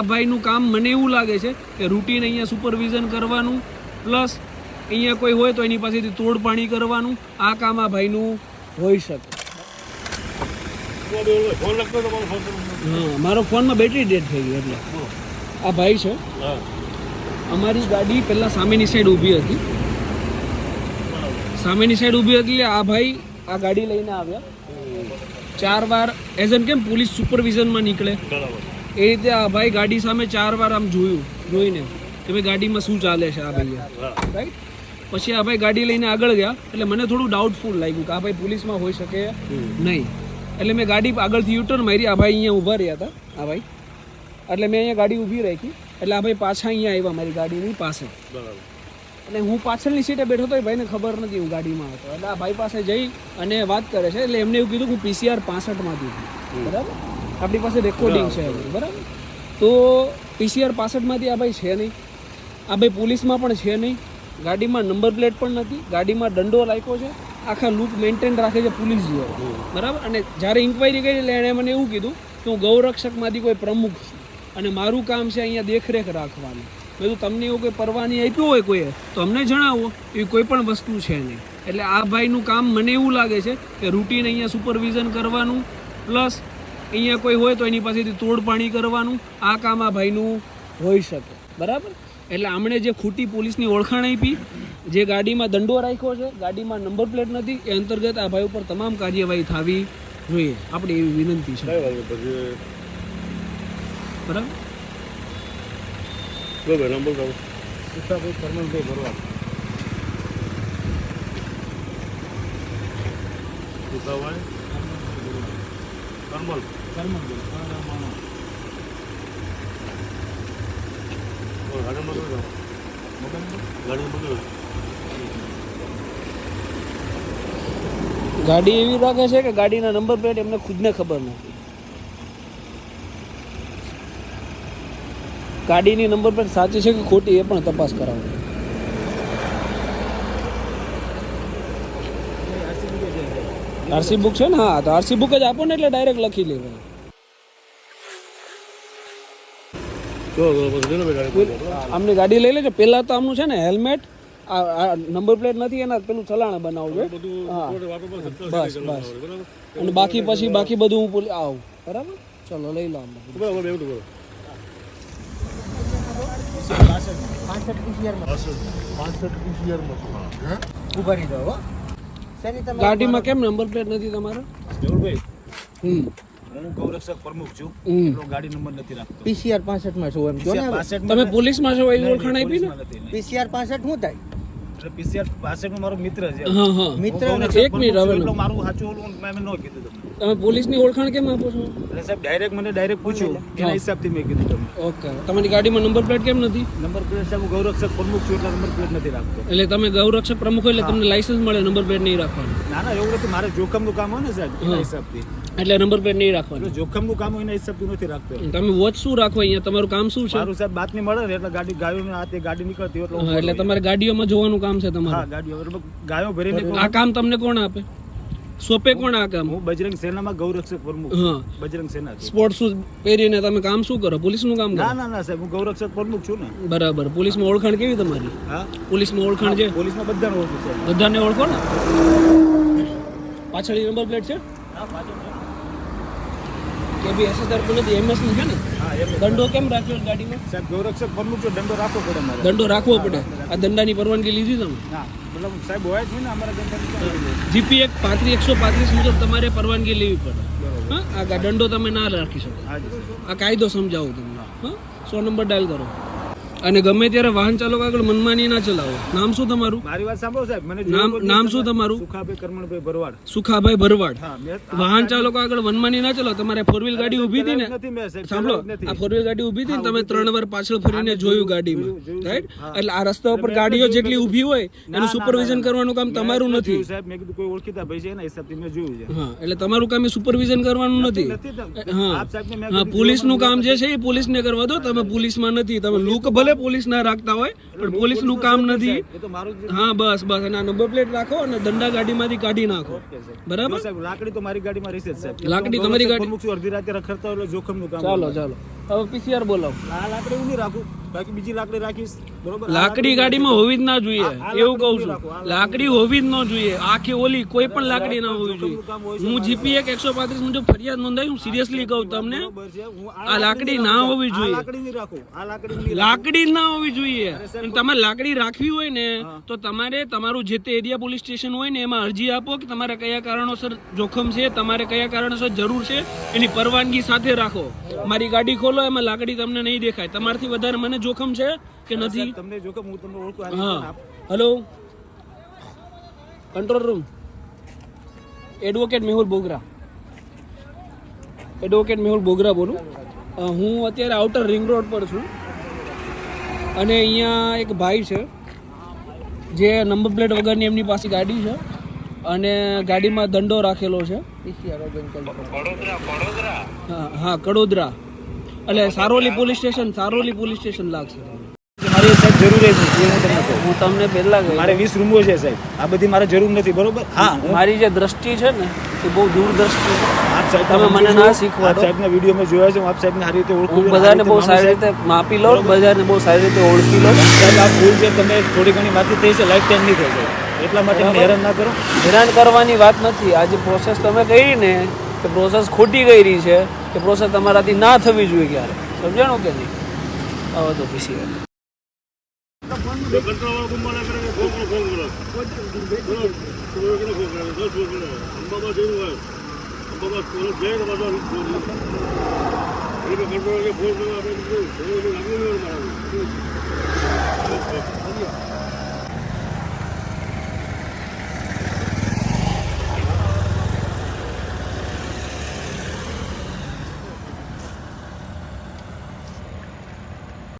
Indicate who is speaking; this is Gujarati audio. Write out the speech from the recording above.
Speaker 1: આ ભાઈનું કામ મને એવું લાગે છે કે રૂટીન અહીંયા સુપરવિઝન કરવાનું પ્લસ અહીંયા કોઈ હોય તો એની પાસેથી તોડ પાણી કરવાનું આ કામ આ ભાઈનું હોઈ શકે. હા, મારો ફોનમાં બેટરી ડેડ થઈ ગઈ એટલે આ ભાઈ છે. અમારી ગાડી પહેલાં સામેની સાઈડ ઊભી હતી, આ ભાઈ આ ગાડી લઈને આવ્યા 4 વાર એઝ એન કેમ પોલીસ સુપરવિઝનમાં નીકળે એ રીતે આ ભાઈ ગાડી સામે 4 વાર આમ જોઈને કે ભાઈ ગાડીમાં શું ચાલે છે આ ભાઈએ, રાઈટ. પછી આ ભાઈ ગાડી લઈને આગળ ગયા એટલે મને થોડું ડાઉટફુલ લાગ્યું કે આ ભાઈ પોલીસમાં હોઈ શકે નહીં, એટલે મેં ગાડી આગળથી યુટર્ન મારી. આ ભાઈ અહીંયા ઊભા રહ્યા હતા આ ભાઈ, એટલે મેં અહીંયા ગાડી ઊભી રાખી એટલે આ ભાઈ પાછા અહીંયા આવ્યા મારી ગાડીની પાસે. એટલે હું પાછળની સીટે બેઠો હતો, એ ભાઈને ખબર નથી હું ગાડીમાં હતો. એટલે આ ભાઈ પાસે જઈ અને વાત કરે છે એટલે એમને એવું કીધું કે હું PCR 65માંથી છું, બરાબર. આપણી પાસે રેકોર્ડિંગ છે બરાબર. તો PCR 65માંથી આ ભાઈ છે નહીં, આ ભાઈ પોલીસમાં પણ છે નહીં, ગાડીમાં નંબર પ્લેટ પણ નથી, ગાડીમાં દંડો રાખ્યો છે, આખા લુક મેન્ટેન રાખે છે પોલીસ જેવો, બરાબર. અને જ્યારે ઇન્ક્વાયરી કરી એટલે એણે મને એવું કીધું કે હું ગૌરક્ષકમાંથી કોઈ પ્રમુખ છું અને મારું કામ છે અહીંયા દેખરેખ રાખવાની. મેં તો તમને એવું કોઈ પરવાની આપ્યું હોય કોઈએ તો અમને જણાવો, એવી કોઈ પણ વસ્તુ છે નહીં. એટલે આ ભાઈનું કામ મને એવું લાગે છે કે રૂટીન અહીંયા સુપરવિઝન કરવાનું પ્લસ અહીંયા કોઈ હોય તો એની પાસેથી તોડ પાણી કરવાનું આ કામ આ ભાઈનું હોઈ શકે, બરાબર. એટલે આમણે જે ખોટી પોલીસની ઓળખાણ આપી, જે ગાડીમાં દંડો રાખ્યો છે, ગાડીમાં નંબર પ્લેટ નથી, એ અંતર્ગત આ ભાઈ ઉપર તમામ કાર્યવાહી થવી જોઈએ, આપણી એવી વિનંતી છે, બરાબર. ગાડી એવી રાખે છે કે ગાડીના નંબર પ્લેટ એમને ખુદને ખબર નથી. ગાડીની નંબર પ્લેટ સાચી છે કે ખોટી એ પણ તપાસ કરાવો. આરસી બુક છે ને? હા, તો આરસી બુક જ આપો ને એટલે ડાયરેક્ટ લખી લેવાય. આમની ગાડી લઈ લેજો. પેલા તો આમનું છે ને હેલ્મેટ, આ નંબર પ્લેટ નથી એના પેલું ચલાણ બનાવજો. હા, બસ બસ. અને બાકી બધું હું આવું, બરાબર. ચલો લઈ લો. ગાડીમાં કેમ નંબર પ્લેટ નથી તમારો?
Speaker 2: હું ગૌરક્ષક પ્રમુખ છું, ગાડી નંબર નથી રાખતો.
Speaker 3: PCR 65 માં છું એમ કહો ને.
Speaker 1: તમે પોલીસમાં છો એવી ઓળખાણ આપી ને?
Speaker 3: PCR 65 હું થાય?
Speaker 2: PCR 65 નો મારો મિત્ર છે.
Speaker 1: હા હા,
Speaker 3: મિત્ર.
Speaker 1: એક મિનિટ હવે
Speaker 2: મારું સાચું ઓલું મેં ન કીધું તમને.
Speaker 1: તમે પોલીસની ઓળખાણ કેમ આપો છો?
Speaker 2: એટલે સાહેબ ડાયરેક્ટ પૂછ્યું એના હિસાબથી મેં કીધું તમને.
Speaker 1: ઓકે, તમારી ગાડીમાં નંબર પ્લેટ કેમ નથી?
Speaker 2: નંબર પ્લેટ સાહેબ હું ગૌરક્ષક પ્રમુખ છું એટલે નંબર પ્લેટ નથી રાખતો.
Speaker 1: એટલે તમે ગૌરક્ષક પ્રમુખ એટલે તમને લાયસન્સ મળે, નંબર પ્લેટ નહીં રાખવાનું?
Speaker 2: ના એવું નથી, મારે જોખમનું કામ હોય ને સાહેબ એના હિસાબથી.
Speaker 1: એટલે નંબર પ્લેટ નહીં રાખવાનું?
Speaker 2: જોખમનું કામ હોય એના હિસાબથી નથી રાખતો.
Speaker 1: તમે વોચ શું રાખો અહીંયા? તમારું કામ શું છે?
Speaker 2: મારું સાહેબ બાતમી મળે ને એટલે ગાયોને હાથે ગાડી નીકળતી
Speaker 1: એટલે તમારે ગાડીઓમાં જોવાનું કામ છે તમારું?
Speaker 2: હા, ગાડીઓ ગાયો ભરીને.
Speaker 1: આ કામ તમને કોણ આપે? સોપે કોણ આ કામ?
Speaker 2: હું બજરંગ સેનામાં ગૌરક્ષક પ્રમુખ.
Speaker 1: હા,
Speaker 2: બજરંગ સેના.
Speaker 1: સ્પોર્ટ શૂઝ પહેરીને તમે કામ શું કરો? પોલીસનું કામ કરો?
Speaker 2: ના સાહેબ હું ગૌરક્ષક પ્રમુખ છું ને.
Speaker 1: બરાબર. પોલીસમાં ઓળખાણ કેવી તમારી?
Speaker 2: હા,
Speaker 1: પોલીસમાં ઓળખાણ છે?
Speaker 2: પોલીસમાં બધાને ઓળખું છે.
Speaker 1: બધાને ઓળખો ને? પાછળ નંબર પ્લેટ છે?
Speaker 2: હા, પાછળ છે.
Speaker 1: કે બી SSR નથી, MS ની છે ને?
Speaker 2: હા, એમ.
Speaker 1: દંડો કેમ રાખ્યો ગાડીમાં?
Speaker 2: સાહેબ ગૌરક્ષક પ્રમુખ છો, દંડો રાખવો પડે મારે.
Speaker 1: દંડો રાખવો પડે. આ દંડાની પરવાનગી લીધી તમે?
Speaker 2: ના, મતલબ સાહેબ હોય જ નહીં ને અમારા દંડાની.
Speaker 1: GP 135 મુજબ તમારે પરવાનગી લેવી પડે. હા, આ દંડો તમે ના રાખી શકો. આ કાયદો સમજાવું તમને. હા, 100 નંબર ડાયલ કરો અને ગમે ત્યારે વાહન ચાલકો આગળ મનમાની ના ચલાવો. નામ શું તમારું?
Speaker 2: મારી વાત સાંભળો સાહેબ. મને
Speaker 1: નામ શું તમારું?
Speaker 2: સુખાભાઈ કરમણભાઈ ભરવાડ.
Speaker 1: સુખાભાઈ ભરવાડ.
Speaker 2: હા,
Speaker 1: વાહન ચાલકો આગળ મનમાની ના ચલાવો. તમારે 4-wheel ગાડી ઊભી હતી ને? સાંભળો, આ 4-wheel ગાડી ઊભી હતી ને, તમે 3 વાર પાછળ ફરીને જોયું ગાડીમાં, રાઈટ? એટલે આ રસ્તા ઉપર ગાડીઓ જેટલી ઊભી હોય એનું સુપરવિઝન કરવાનું કામ તમારું નથી.
Speaker 2: સાહેબ મેં કીધું કોઈ ઓળખીતા ભાઈ છે એના હિસાબથી મેં જોયું છે.
Speaker 1: હા, એટલે તમારું કામ એ સુપરવિઝન કરવાનું નથી. હા, પોલીસનું કામ જે છે એ પોલીસને કરવા દો. તમે પોલીસમાં નથી. તમે લુક ભલે પોલીસ ના રાખતા હોય પણ પોલીસનું કામ નથી. હા, બસ બસ. અને આ નંબર પ્લેટ રાખો અને દંડા ગાડીમાંથી કાઢી નાખો, બરાબર?
Speaker 2: લાકડી તો મારી ગાડીમાં રહેશે જ સાહેબ.
Speaker 1: લાકડી તમારી ગાડી
Speaker 2: અડધી રાતે રખડતા હોય એટલે જોખમનું કામ.
Speaker 1: ચાલો. હવે પીસીઆર બોલાવો.
Speaker 2: આ લાકડી હું નહીં રાખું, બાકી બીજી લાકડી રાખીશ, બરોબર?
Speaker 1: લાકડી ગાડીમાં હોવી જ ના જોઈએ,
Speaker 2: આ
Speaker 1: એવું કહું
Speaker 2: લાકડી
Speaker 1: છું.
Speaker 2: રાખો, આ
Speaker 1: લાકડી હોવી જ ન જોઈએ, આખી ઓલી કોઈ પણ લાકડી ના હોવી જોઈએ. હું જીપી 135 મુજબ ફરિયાદ નોંધાઈ, હું સિરિયસલી કહું તમને,
Speaker 2: બરોબર છે. હું
Speaker 1: આ લાકડી ના હોવી
Speaker 2: આ
Speaker 1: જોઈએ.
Speaker 2: લાકડી નહીં રાખું, આ લાકડી નહીં
Speaker 1: લાકડી જ ના હોવી જોઈએ. અને તમારે લાકડી રાખવી હોય ને તો તમારે તમારું જે તે એરિયા પોલીસ સ્ટેશન હોય ને એમાં અરજી આપો કે તમારે કયા કારણોસર જોખમ છે, તમારે કયા કારણોસર જરૂર છે, એની પરવાનગી સાથે રાખો. મારી ગાડી ખોલો, એમાં લાકડી તમને નહીં દેખાય. તમારથી વધારે મને જોખમ છે કે નથી?
Speaker 2: તમને જો કે હું તમને ઓળખું.
Speaker 1: હા, hello, control room, advocate Mehul Bogra. Advocate Mehul Bogra બોલું. હું અત્યારે આઉટર રિંગ રોડ પર છું અને અહીંયા એક ભાઈ છે જે નંબર પ્લેટ વગરની એમની પાસે ગાડી છે અને ગાડીમાં દંડો રાખેલો છે.
Speaker 3: પીસીઆર ઓગણચાલીસ.
Speaker 1: હા હા, કડોદરા, એટલે સારોલી પોલીસ સ્ટેશન લાગશે.
Speaker 2: મારી સાહેબ જરૂર છે, એ હું તમને કહું.
Speaker 1: હું તમને પહેલા કહ્યું,
Speaker 2: મારે 20 રૂમો છે સાહેબ, આ બધી મારે જરૂર નથી, બરોબર? હા,
Speaker 1: મારી જે દ્રષ્ટિ છે ને એ બહુ દૂરદ્રષ્ટિ છે.
Speaker 2: આપ સાહેબ
Speaker 1: તમે મને ના શીખવાડો.
Speaker 2: સાહેબના વિડીયો મેં જોયા છે, હું આપ સાહેબને સારી રીતે ઓળખું
Speaker 1: હું
Speaker 2: છું.
Speaker 1: બધાને બહુ સારી રીતે માપી લો, બધાને બહુ સારી રીતે ઓળખી લો.
Speaker 2: સાહેબ આ ભૂલ છે, તમે થોડી ઘણી વાતચીત થઈ છે, લાઈફ ટાઈમ નહીં થઈ જાય, એટલા માટે મને હેરાન ના કરો.
Speaker 1: હેરાન કરવાની વાત નથી. આ જે પ્રોસેસ તમે કરી ને કે પ્રોસેસ ખોટી કરી છે, એ પ્રોસેસ તમારાથી ના થવી જોઈએ ક્યારે. સમજાણું કે નહીં? આવો તો પીસી
Speaker 4: Thank you.